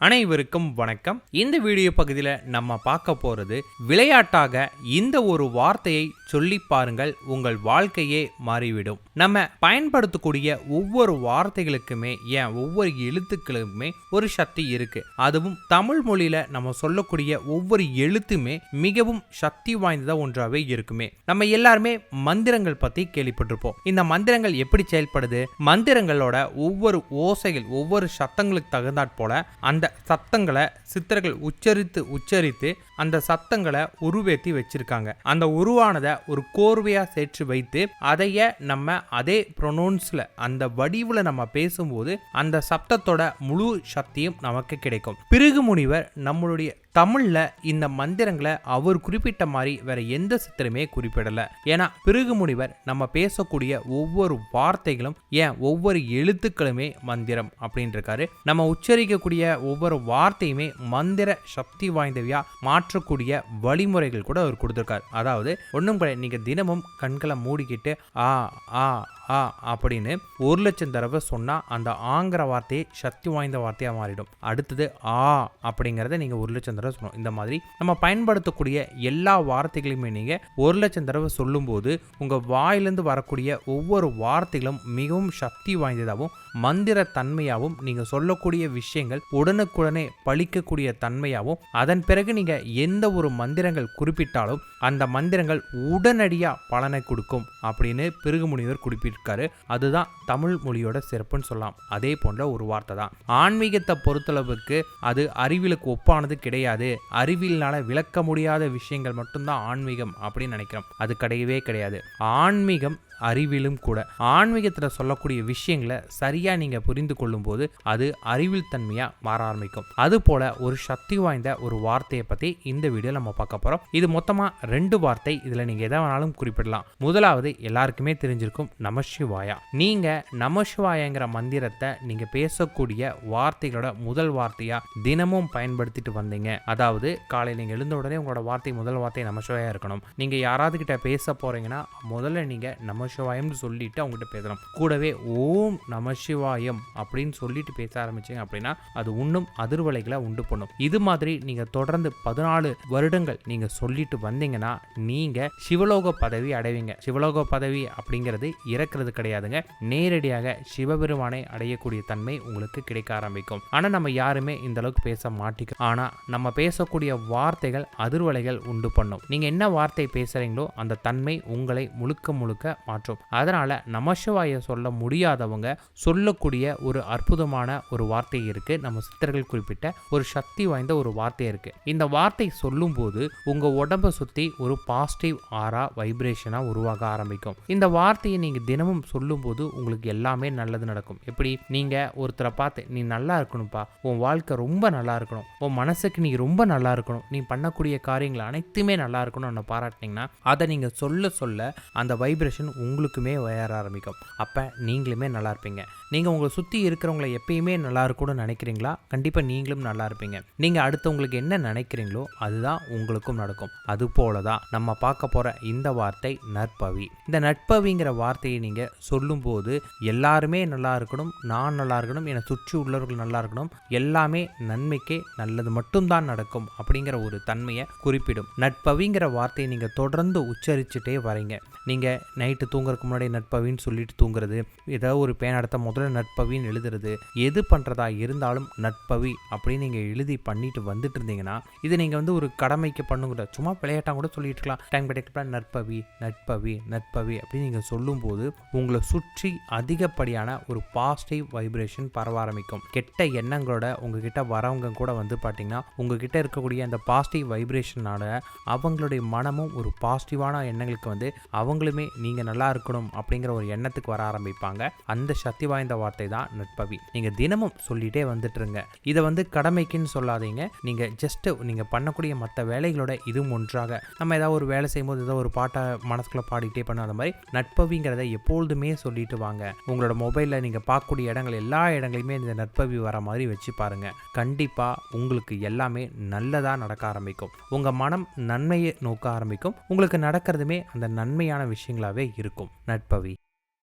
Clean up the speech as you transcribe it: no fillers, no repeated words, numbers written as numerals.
அனைவருக்கும் வணக்கம். இந்த வீடியோ பகுதியில் நம்ம பார்க்க போறது விளையாட்டாக இந்த ஒரு வார்த்தையை சொல்லி பாருங்கள், உங்கள் வாழ்க்கையே மாறிவிடும். நம்ம பயன்படுத்தக்கூடிய ஒவ்வொரு வார்த்தைகளுக்குமே ஒவ்வொரு எழுத்துக்களுக்குமே ஒரு சக்தி இருக்கு. அதுவும் தமிழ் மொழியில நம்ம சொல்லக்கூடிய ஒவ்வொரு எழுத்துமே மிகவும் சக்தி வாய்ந்ததா ஒன்றாவே இருக்குமே. நம்ம எல்லாருமே மந்திரங்கள் பத்தி கேள்விப்பட்டிருப்போம். இந்த மந்திரங்கள் எப்படி செயல்படுது? மந்திரங்களோட ஒவ்வொரு ஓசைகள், ஒவ்வொரு சத்தங்களுக்கு தகுந்தாற் போல அந்த சத்தங்களை சித்தர்கள் உச்சரித்து அந்த சத்தங்களை உருவேற்றி வச்சிருக்காங்க. அந்த உருவானதை ஒரு கோர்வையா சேர்த்து வைத்து அதைய நம்ம அதே ப்ரொனவுன்ஸ்ல அந்த வடிவுல நம்ம பேசும்போது அந்த சப்தத்தோட முழு சக்தியும் நமக்கு கிடைக்கும். பிருகு முனிவர் நம்மளுடைய தமிழ்ல இந்த மந்திரங்களை அவர் குறிப்பிட்ட மாதிரி வேற எந்த சித்தருமே குறிப்பிடல. ஏன்னா பிருகு முனிவர் நம்ம பேசக்கூடிய ஒவ்வொரு வார்த்தைகளும் ஒவ்வொரு எழுத்துக்களுமே மந்திரம் அப்படின்னு இருக்காரு. நம்ம உச்சரிக்கக்கூடிய ஒவ்வொரு வார்த்தையுமே மந்திர சக்தி வாய்ந்தவையா மாற்றக்கூடிய வழிமுறைகள் கூட அவர் கொடுத்திருக்காரு. அதாவது ஒன்றும் கிடையாது, நீங்க தினமும் கண்களை மூடிக்கிட்டு ஆ ஆ ஆ அப்படின்னு 1,00,000 தடவை சொன்னா அந்த ஆங்கிற வார்த்தையை சக்தி வாய்ந்த வார்த்தையா மாறிடும். அடுத்தது ஆ அப்படிங்கறத நீங்க 1,00,000 தடவை சொல்லணும். இந்த மாதிரி நம்ம பயன்படுத்தக்கூடிய எல்லா வார்த்தைகளையுமே நீங்க 1,00,000 தடவை சொல்லும் போது உங்க வாயிலிருந்து வரக்கூடிய ஒவ்வொரு வார்த்தைகளும் மிகவும் சக்தி வாய்ந்ததாகவும் மந்திர தன்மையாகவும், நீங்க சொல்லக்கூடிய விஷயங்கள் உடனுக்குடனே பழிக்கக்கூடிய தன்மையாகவும், அதன் பிறகு நீங்க எந்த ஒரு மந்திரங்கள் குறிப்பிட்டாலும் அந்த மந்திரங்கள் உடனடியா பலனை கொடுக்கும் அப்படின்னு பிருகு முனிவர் குறிப்பிட்டிருக்காரு. அதுதான் தமிழ் மொழியோட சிறப்புன்னு சொல்லலாம். அதே போன்ற ஒரு வார்த்தை தான் ஆன்மீகத்தை பொறுத்தளவுக்கு அது அறிவியலுக்கு ஒப்பானது கிடையாது. அறிவியல்னால விளக்க முடியாத விஷயங்கள் மட்டும்தான் ஆன்மீகம் அப்படின்னு நினைக்கிறோம். அது கிடையவே கிடையாது. ஆன்மீகம் அறிவியலும் கூட. ஆன்மீகத்தில் சொல்லக்கூடிய விஷயங்களை சரியா நீங்க புரிந்து கொள்ளும் போது அது அறிவியல் தன்மையா மாற ஆரம்பிக்கும். அது போல ஒரு சக்தி வாய்ந்த ஒரு வார்த்தையை பத்தி இந்த வீடியோ நம்ம பார்க்க போறோம். இது மொத்தமா 2 வார்த்தை. இதுல நீங்க எதை வேணாலும் குறிப்பிடலாம். முதலாவது எல்லாருக்குமே தெரிஞ்சிருக்கும் நமசிவாயா. நீங்க நமசிவாயங்கிற மந்திரத்தை நீங்க பேசக்கூடிய வார்த்தைகளோட முதல் வார்த்தையா தினமும் பயன்படுத்திட்டு வந்தீங்க. அதாவது காலையில் நீங்க எழுந்த உடனே உங்களோட முதல் வார்த்தை நமசிவாயா இருக்கணும். நீங்க யாராவது கிட்ட பேச போறீங்கன்னா முதல்ல நீங்க நமசிவாயம்னு சொல்லிட்டு அவங்ககிட்ட பேசலாம். கூடவே ஓம் நமசிவாயம் அப்படின்னு சொல்லிட்டு பேச ஆரம்பிச்சீங்க அப்படின்னா அது இன்னும் அதிர்வலைகளை உண்டு பண்ணும். இது மாதிரி நீங்க தொடர்ந்து 14 வருடங்கள் நீங்க சொல்லிட்டு வந்தீங்கன்னா நீங்க சிவலோக பதவி அடைவீங்க. சிவலோக பதவி அப்படிங்கிறது இறக்குறது கிடையாதுங்க. நேரடியாக சிவபெருமானை அடையக்கூடிய தன்மை உங்களுக்கு கிடைக்க ஆரம்பிக்கும். ஆனா நம்ம யாருமே இந்த அளவுக்கு பேச மாட்டோம். ஆனா நம்ம பேசக்கூடிய வார்த்தைகள் அதிர்வலைகள் உண்டு பண்ணும். நீங்க என்ன வார்த்தை பேசுறீங்களோ அந்த தன்மை உங்களை முழுக்க மாற்றும். அதனால நமசிவாய சொல்ல முடியாதவங்க சொல்லக்கூடிய ஒரு அற்புதமான ஒரு வார்த்தை இருக்கு. நம்ம சித்தர்கள் குறிப்பிட்ட ஒரு சக்தி வாய்ந்த ஒரு வார்த்தை இருக்கு. இந்த வார்த்தை சொல்லும் போது உங்க உடம்ப சுத்தி ஒரு பாசிட்டிவ் ஆரா வைப்ரேஷனா உருவாக ஆரம்பிக்கும். இந்த வார்த்தையை நீங்க தினமும் சொல்லும் போது உங்களுக்கு எல்லாமே நல்லது நடக்கும். எப்படி? நீங்க ஒருத்தரை பார்த்து நீ நல்லா இருக்கணும்பா, உன் வாழ்க்கை ரொம்ப நல்லா இருக்கணும், உன் மனசுக்கு நீ ரொம்ப நல்லா இருக்கணும், நீ பண்ணக்கூடிய காரியங்கள் அனைத்துமே நல்லா இருக்கணும்னு பாராட்டினீங்கன்னா அதை நீங்க சொல்ல அந்த வைப்ரேஷன் உங்களுக்குமே வர ஆரம்பிக்கும். அப்ப நீங்களுமே நல்லா இருப்பீங்க. நீங்க உங்களை சுத்தி இருக்கிறவங்களை எப்பயுமே நல்லா இருக்கணும்னு நினைக்கிறீங்களா? கண்டிப்பா நீங்களும் நல்லா இருப்பீங்க. நீங்க அடுத்தவங்களுக்கு என்ன நினைக்கிறீங்களோ அதுதான் உங்களுக்கும் நடக்கும். அது போலதான் நம்ம பார்க்க போற இந்த வார்த்தை நற்பவி. இந்த நற்பவிங்கிற வார்த்தையை நீங்க சொல்லும் போது எல்லாருமே நல்லா இருக்கணும், நான் நல்லா இருக்கணும், என்னை சுற்றி உள்ளவர்கள் நல்லா இருக்கணும், எல்லாமே நன்மைக்கே நல்லது மட்டும்தான் நடக்கும் அப்படிங்கிற ஒரு தன்மையை குறிப்பிடும். நற்பவிங்கிற வார்த்தையை நீங்க தொடர்ந்து உச்சரிச்சுட்டே வரீங்க. நீங்க நைட்டு தூங்குறதுக்கு முன்னாடி நற்பவின்னு சொல்லிட்டு தூங்குறது, ஏதாவது ஒரு பேன் எடுத்த முதல்ல நற்பவின்னு எழுதுறது, எது பண்றதா இருந்தாலும் நற்பவி அப்படின்னு நீங்க எழுதி பண்ணிட்டு வந்துட்டு இருந்தீங்கன்னா இது நீங்க ஒரு கடமைக்கு பண்ணுங்க. சும்மா விளையாட்டா கூட சொல்லிட்டு இருக்கலாம். டைம் கிடைக்கப்ப நற்பவி நற்பவி நற்பவி அப்படின்னு நீங்க சொல்லும் போது உங்களை சுற்றி அதிகப்படியான ஒரு பாசிட்டிவ் வைப்ரேஷன் பரவ ஆரம்பிக்கும். கெட்ட எண்ணங்களோட உங்ககிட்ட வரவங்க கூட பாத்தீங்கன்னா உங்ககிட்ட இருக்கக்கூடிய அந்த பாசிட்டிவ் வைப்ரேஷனால அவங்களுடைய மனமும் ஒரு பாசிட்டிவான எண்ணங்களுக்கு அவங்களுமே நீங்க நல்லா இருக்கணும் அப்படிங்கிற ஒரு எண்ணத்துக்கு வர ஆரம்பிப்பாங்க. அந்த சக்தி வாய்ந்த வார்த்தை தான் நற்பவி. நீங்க தினமும் சொல்லிட்டே வந்துட்டுருங்க. இதை கடமைக்குன்னு சொல்லாதீங்க. நீங்க ஜஸ்ட் நீங்க பண்ணக்கூடிய மற்ற வேலைகளோட இதுவும் ஒன்றாக நம்ம ஏதாவது ஒரு வேலை செய்யும்போது ஏதாவது ஒரு பாட்டை மனசுக்குள்ள பாடிட்டே பண்ணாத மாதிரி நற்பவிங்கிறத எப்பொழுதுமே சொல்லிட்டு வாங்க. உங்களோட மொபைல்ல நீங்க பார்க்கக்கூடிய இடங்கள் எல்லா இடங்களையுமே இந்த நற்பவி வர மாதிரி வச்சு பாருங்க. கண்டிப்பா உங்களுக்கு எல்லாமே நல்லதா நடக்க ஆரம்பிக்கும். உங்க மனம் நன்மையை நோக்க ஆரம்பிக்கும். உங்களுக்கு நடக்கிறதுமே அந்த நன்மையான விஷயங்களாவே இருக்கும். நற்பவி.